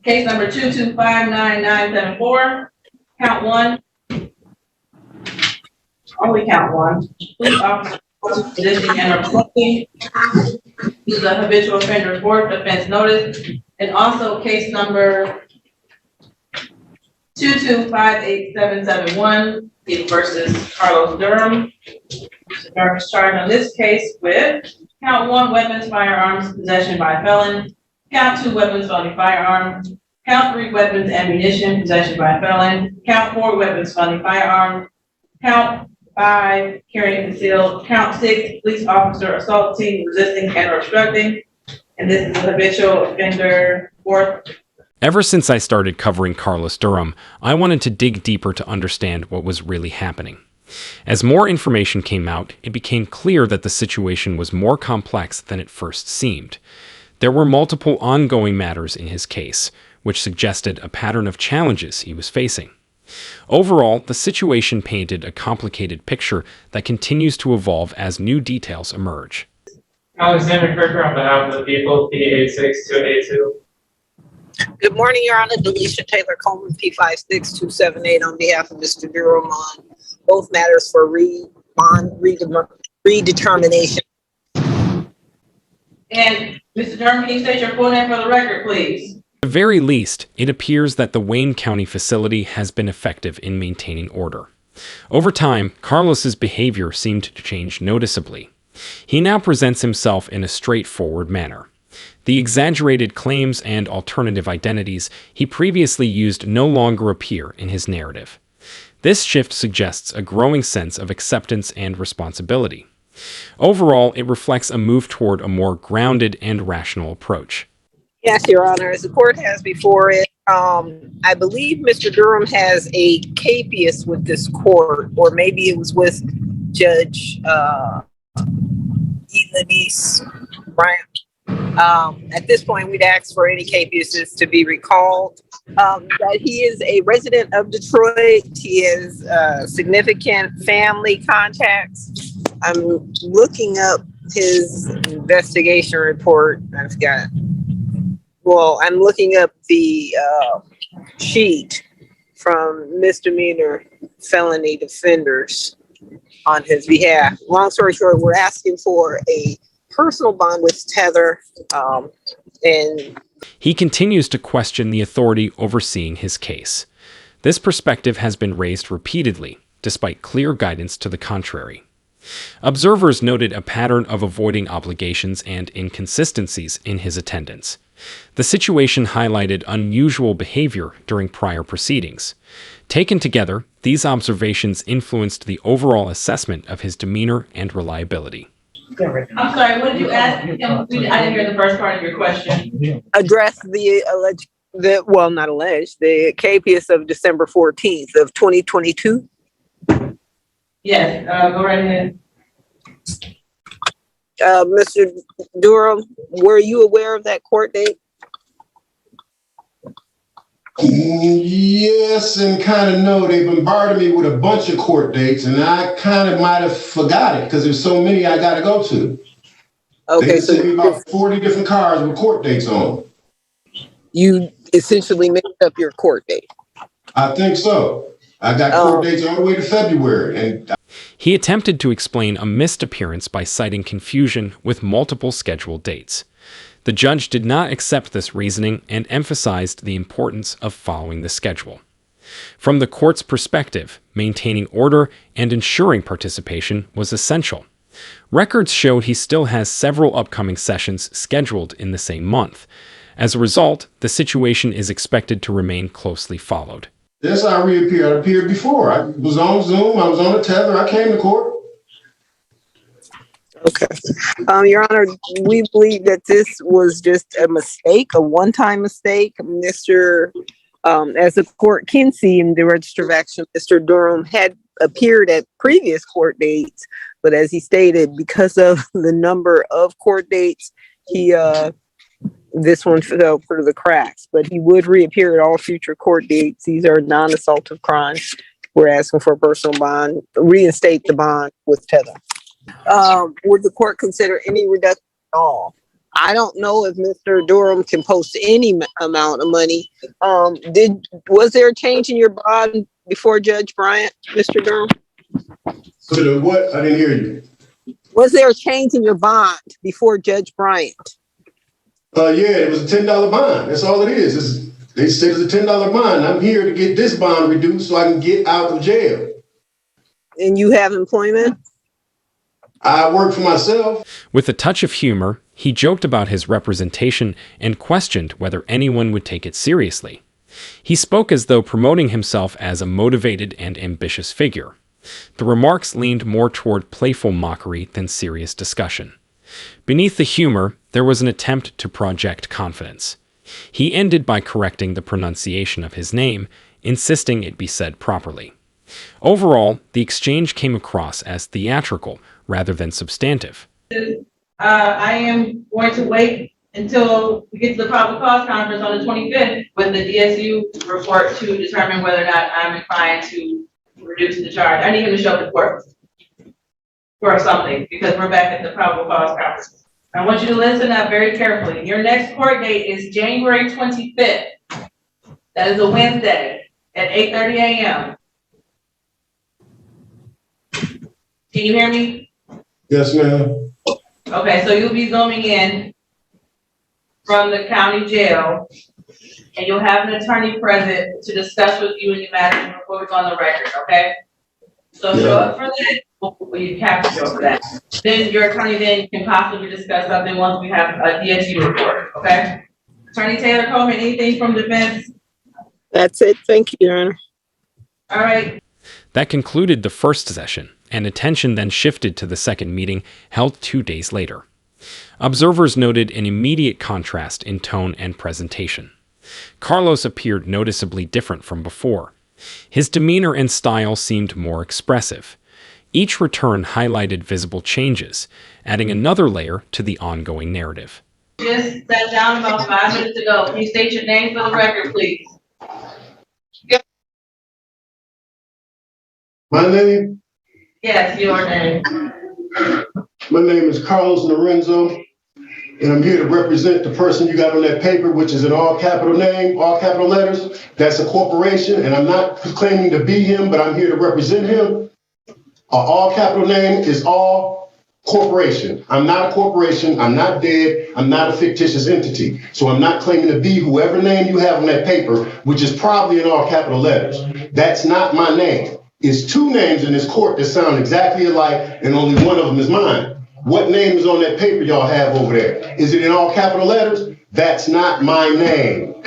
Case number 2259974, count one, only count one. Police officer resisting and obstructing. This is a habitual offender fourth offense notice. And also case number 2258771 versus Carlos Durham. Mr. Durham is charged on this case with count one, weapons, firearms, possession by felon. Count two, weapons, felony firearm. Count three, weapons, ammunition, possession by felon. Count four, weapons, felony firearm. Count five, carrying concealed. Count six, police officer assaulting, resisting, and obstructing. And this is a habitual offender fourth. Ever since I started covering Carlos Durham, I wanted to dig deeper to understand what was really happening. As more information came out, it became clear that the situation was more complex than it first seemed. There were multiple ongoing matters in his case, which suggested a pattern of challenges he was facing. Overall, the situation painted a complicated picture that continues to evolve as new details emerge. Alexander Kirker on behalf of the people, P86282. Good morning, Your Honor. Delisha Taylor Coleman, P56278 on behalf of Mr. Durham on both matters for bond redetermination. And Mr. Durham, can you state your full name for the record, please? At the very least, it appears that the Wayne County facility has been effective in maintaining order. Over time, Carlos's behavior seemed to change noticeably. He now presents himself in a straightforward manner. The exaggerated claims and alternative identities he previously used no longer appear in his narrative. This shift suggests a growing sense of acceptance and responsibility. Overall, it reflects a move toward a more grounded and rational approach. Yes, Your Honor. As the court has before it, I believe Mr. Durham has a capias with this court, or maybe it was with Judge Elenise Bryant. At this point, we'd ask for any capiases to be recalled. That he is a resident of Detroit. He has significant family contacts. I'm looking up his investigation report. I'm looking up the sheet from misdemeanor felony defenders on his behalf. Long story short, we're asking for a personal bond with tether, and he continues to question the authority overseeing his case. This perspective has been raised repeatedly, despite clear guidance to the contrary. Observers noted a pattern of avoiding obligations and inconsistencies in his attendance. The situation highlighted unusual behavior during prior proceedings. Taken together, these observations influenced the overall assessment of his demeanor and reliability. I'm sorry, what did you ask him? I didn't hear the first part of your question. Address the the capias of December 14th of 2022. Yes, go right ahead. Mr. Durham, were you aware of that court date? Yes, and kind of no. They bombarded me with a bunch of court dates, and I kind of might have forgot it because there's so many I got to go to. Okay, they sent me about 40 different cards with court dates on them. You essentially made up your court date. I think so. I got court dates all the way to February, and he attempted to explain a missed appearance by citing confusion with multiple scheduled dates. The judge did not accept this reasoning and emphasized the importance of following the schedule. From the court's perspective, maintaining order and ensuring participation was essential. Records showed he still has several upcoming sessions scheduled in the same month. As a result, the situation is expected to remain closely followed. Yes, I reappeared. I appeared before. I was on Zoom. I was on a tether. I came to court. Okay. Your Honor, we believe that this was just a mistake, a one-time mistake. Mr. As the court can see in the register of action, Mr. Durham had appeared at previous court dates, but as he stated, because of the number of court dates, this one fell through the cracks, but he would reappear at all future court dates. These are non-assaultive crimes. We're asking for a personal bond, reinstate the bond with tether. Would the court consider any reduction at all? I don't know if Mr. Durham can post any amount of money. Was there a change in your bond before Judge Bryant, Mr. Durham? So the what? I didn't hear you. Was there a change in your bond before Judge Bryant? Yeah, it was a $10 bond. That's all it is. They said it's a $10 bond. I'm here to get this bond reduced so I can get out of jail. And you have employment? I work for myself. With a touch of humor, he joked about his representation and questioned whether anyone would take it seriously. He spoke as though promoting himself as a motivated and ambitious figure. The remarks leaned more toward playful mockery than serious discussion. Beneath the humor, there was an attempt to project confidence. He ended by correcting the pronunciation of his name, insisting it be said properly. Overall, the exchange came across as theatrical rather than substantive. I am going to wait until we get to the probable cause conference on the 25th with the DSU report to determine whether or not I'm inclined to reduce the charge. I need him to show the court for something because we're back at the probable cause conference. I want you to listen up very carefully. Your next court date is January 25th. That is a Wednesday at 8:30 a.m. Can you hear me? Yes, ma'am. Okay, so you'll be zooming in from the county jail, and you'll have an attorney present to discuss with you any matters before we go on the record, okay? So show up for that, or you have to show up for that. Then your attorney then can possibly discuss something once we have a DSU report, okay? Attorney Taylor Coleman, anything from defense? That's it. Thank you, Your Honor. All right. That concluded the first session, and attention then shifted to the second meeting held 2 days later. Observers noted an immediate contrast in tone and presentation. Carlos appeared noticeably different from before. His demeanor and style seemed more expressive. Each return highlighted visible changes, adding another layer to the ongoing narrative. Just sat down about 5 minutes ago. Can you state your name for the record, please? My name? Yes, your name. My name is Carlos Lorenzo, and I'm here to represent the person you got on that paper, which is an all capital name, all capital letters. That's a corporation, and I'm not claiming to be him, but I'm here to represent him. All capital name is all corporation. I'm not a corporation. I'm not dead. I'm not a fictitious entity. So I'm not claiming to be whoever name you have on that paper, which is probably in all capital letters. That's not my name. It's two names in this court that sound exactly alike, and only one of them is mine. What name is on that paper y'all have over there? Is it in all capital letters? That's not my name,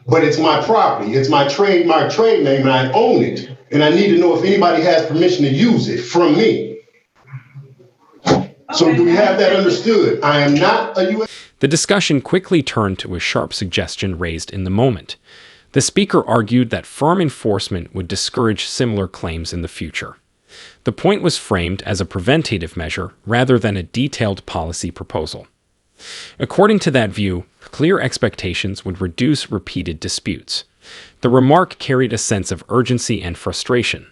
but it's my property. It's my trade name, and I own it. And I need to know if anybody has permission to use it from me. So do we have that understood? I am not a U.S. The discussion quickly turned to a sharp suggestion raised in the moment. The speaker argued that firm enforcement would discourage similar claims in the future. The point was framed as a preventative measure rather than a detailed policy proposal. According to that view, clear expectations would reduce repeated disputes. The remark carried a sense of urgency and frustration.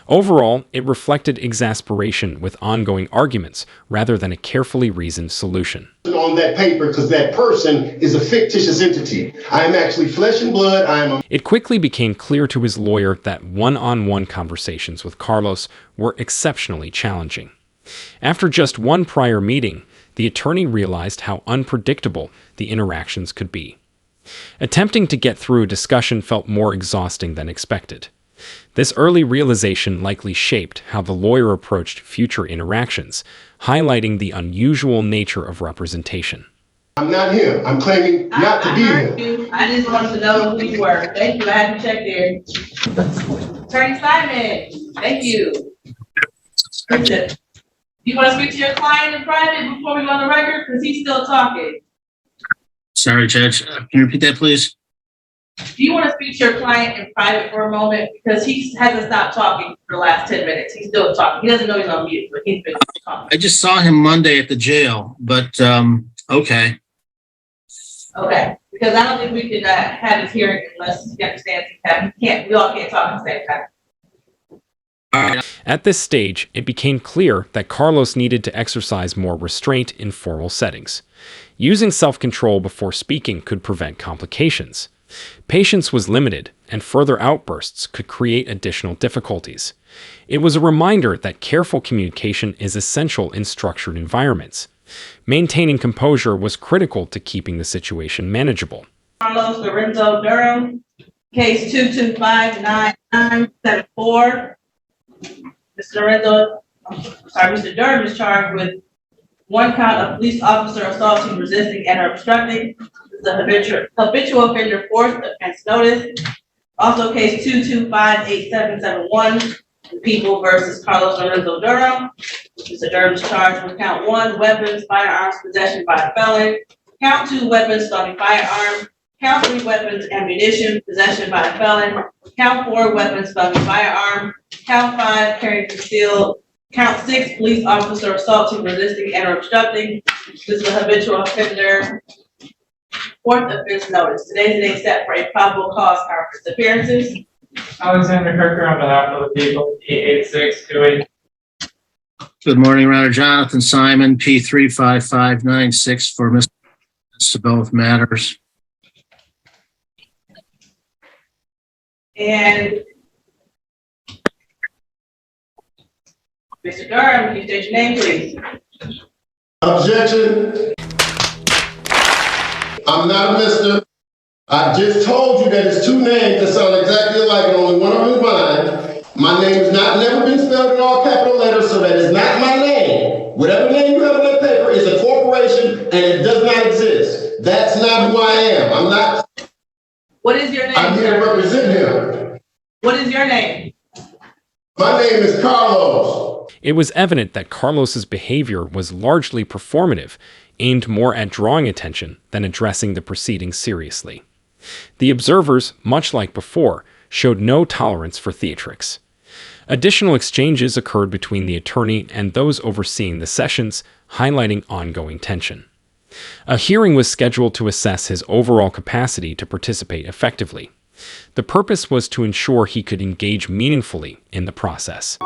Overall, it reflected exasperation with ongoing arguments rather than a carefully reasoned solution. On that paper, because that person is a fictitious entity. I am actually flesh and blood. It quickly became clear to his lawyer that one-on-one conversations with Carlos were exceptionally challenging. After just one prior meeting, the attorney realized how unpredictable the interactions could be. Attempting to get through a discussion felt more exhausting than expected. This early realization likely shaped how the lawyer approached future interactions, highlighting the unusual nature of representation. I'm not him. I'm claiming not to be him. I just wanted to know who you were. Thank you. I had to check there. Attorney Simon, thank you. Richard, you want to speak to your client in private before we go on the record? Because he's still talking. Sorry, Judge. Can you repeat that, please? Do you want to speak to your client in private for a moment? Because he hasn't stopped talking for the last 10 minutes. He's still talking. He doesn't know he's on mute, but he's been talking. I just saw him Monday at the jail, but okay. Okay. Because I don't think we can have his hearing unless he understands we all can't talk at the same time. All right. At this stage, it became clear that Carlos needed to exercise more restraint in formal settings. Using self-control before speaking could prevent complications. Patience was limited, and further outbursts could create additional difficulties. It was a reminder that careful communication is essential in structured environments. Maintaining composure was critical to keeping the situation manageable. Carlos Lorenzo Durham, case 2259974. Mr. Durham is charged with one count of police officer assaulting, resisting, and obstructing. This is a habitual offender fourth offense notice. Also, case 2258771, the People versus Carlos Lorenzo Durham. Mr. Durham is charged with count 1, weapons, firearms, possession by a felon. Count 2, weapons, stony firearm. Count 3, weapons, ammunition, possession by a felon. Count 4, weapons, stony firearm. Count 5, carrying concealed. Count 6, police officer assaulting, resisting, and obstructing. This is a habitual offender fourth offense notice. Today's the day set for a probable cause conference. Appearances. Alexander Kirker on behalf of the people, P8628. Good morning, Your Honor. Jonathan Simon, P35596 for Mr. to both matters. And Mr. Durham, can you state your name, please? Objection. I'm not a mister. I just told you that it's two names that sound exactly alike and only one of them is mine. My name has never been spelled in all capital letters, so that is not my name. Whatever name you have on that paper is a corporation and it does not exist. That's not who I am. I'm not. What is your name? I'm here to represent him. What is your name? My name is Carlos. It was evident that Carlos's behavior was largely performative, aimed more at drawing attention than addressing the proceedings seriously. The observers, much like before, showed no tolerance for theatrics. Additional exchanges occurred between the attorney and those overseeing the sessions, highlighting ongoing tension. A hearing was scheduled to assess his overall capacity to participate effectively. The purpose was to ensure he could engage meaningfully in the process.